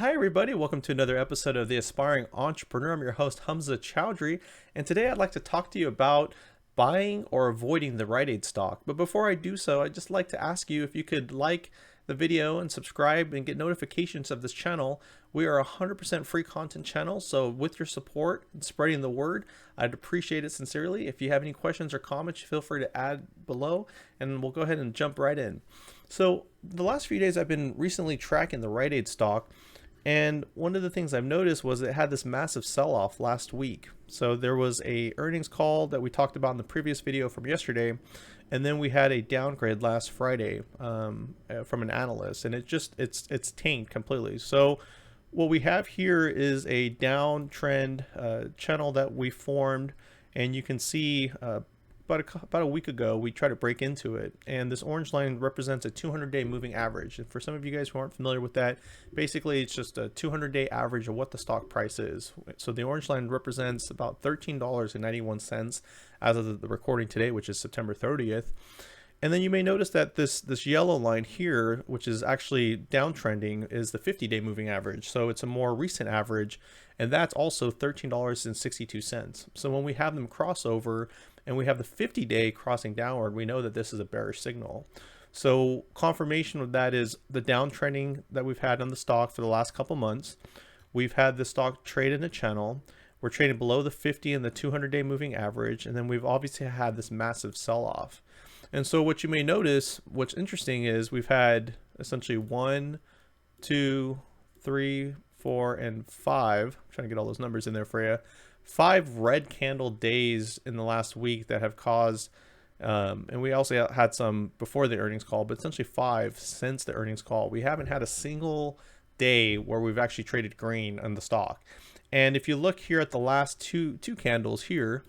Hi everybody, welcome to another episode of The Aspiring Entrepreneur. I'm your host Hamza Chowdhury, and today I'd like to talk to you about buying or avoiding the Rite stock. But before I do so, I'd just like to ask you if you could like the video and subscribe and get notifications of this channel. We are a 100% free content channel, so with your support and spreading the word, I'd appreciate it sincerely. If you have any questions or comments, feel free to add below, and we'll go ahead and jump right in. So the last few days I've been recently tracking the Rite stock, and one of the things I've noticed was it had this massive sell-off last week. So there was a earnings call that we talked about in the previous video from yesterday, and then we had a downgrade last Friday from an analyst, and it's tanked completely. So what we have here is a downtrend channel that we formed, and you can see about a week ago we tried to break into it, and this orange line represents a 200-day moving average. And for some of you guys who aren't familiar with that, basically it's just a 200-day average of what the stock price is. So the orange line represents about $13.91 as of the recording today, which is September 30th. And then you may notice that this yellow line here, which is actually downtrending, is the 50-day moving average. So it's a more recent average, and that's also $13.62. So when we have them cross over and we have the 50-day crossing downward, we know that this is a bearish signal. So confirmation of that is the downtrending that we've had on the stock for the last couple months. We've had the stock trade in a channel. We're trading below the 50 and the 200-day moving average, and then we've obviously had this massive sell-off. And so what you may notice, what's interesting is we've had essentially 1, 2, 3, 4, and 5. I'm trying to get all those numbers in there for you. 5 red candle days in the last week that have caused, and we also had some before the earnings call, but essentially 5 since the earnings call. We haven't had a single day where we've actually traded green on the stock. And if you look here at the last two candles here,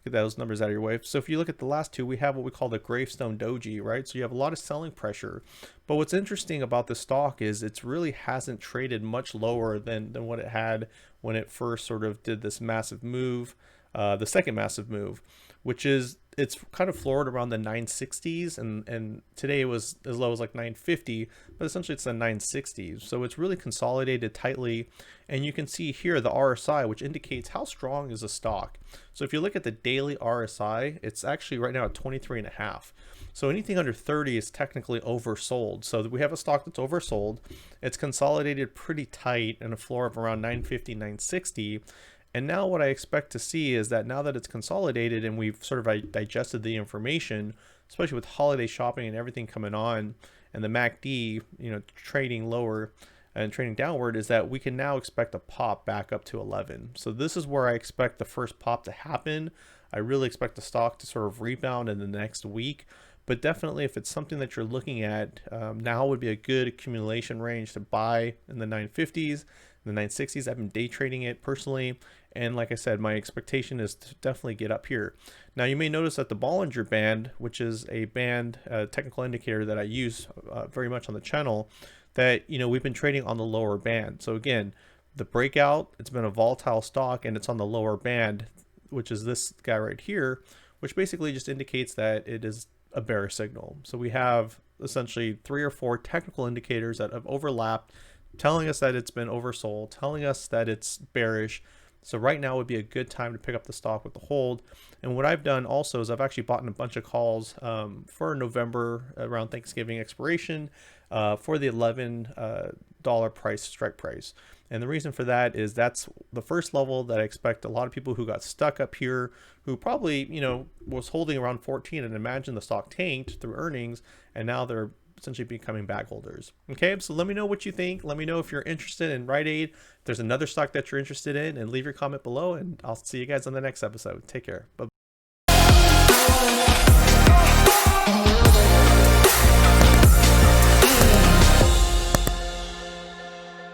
get those numbers out of your way. So if you look at the last two, we have what we call the gravestone doji, right? So you have a lot of selling pressure. But what's interesting about the stock is it's really hasn't traded much lower than what it had when it first sort of did this massive move, the second massive move, which is it's kind of floored around the 960s, and today it was as low as like 950, but essentially it's the 960s. So it's really consolidated tightly, and you can see here the RSI, which indicates how strong is the stock. So if you look at the daily RSI, it's actually right now at 23.5. So anything under 30 is technically oversold. So we have a stock that's oversold. It's consolidated pretty tight in a floor of around 950, 960. And now what I expect to see is that now that it's consolidated and we've sort of digested the information, especially with holiday shopping and everything coming on, and the MACD, trading lower and trading downward, is that we can now expect a pop back up to 11. So this is where I expect the first pop to happen. I really expect the stock to sort of rebound in the next week. But definitely if it's something that you're looking at, now would be a good accumulation range to buy in the 950s, the 960s. I've been day trading it personally, and like I said, my expectation is to definitely get up here. Now you may notice that the Bollinger Band, which is a band technical indicator that I use very much on the channel, that we've been trading on the lower band. So again, the breakout, it's been a volatile stock and it's on the lower band, which is this guy right here, which basically just indicates that it is a bearish signal. So we have essentially 3 or 4 technical indicators that have overlapped, telling us that it's been oversold, telling us that it's bearish. So right now would be a good time to pick up the stock with the hold. And what I've done also is I've actually bought in a bunch of calls for November around Thanksgiving expiration for the $11 price strike price. And the reason for that is that's the first level that I expect a lot of people who got stuck up here, who probably, was holding around 14 and imagine the stock tanked through earnings, and now they're essentially becoming bag holders. Okay, so let me know what you think. Let me know if you're interested in Rite. If there's another stock that you're interested in, and leave your comment below, and I'll see you guys on the next episode. Take care. Bye.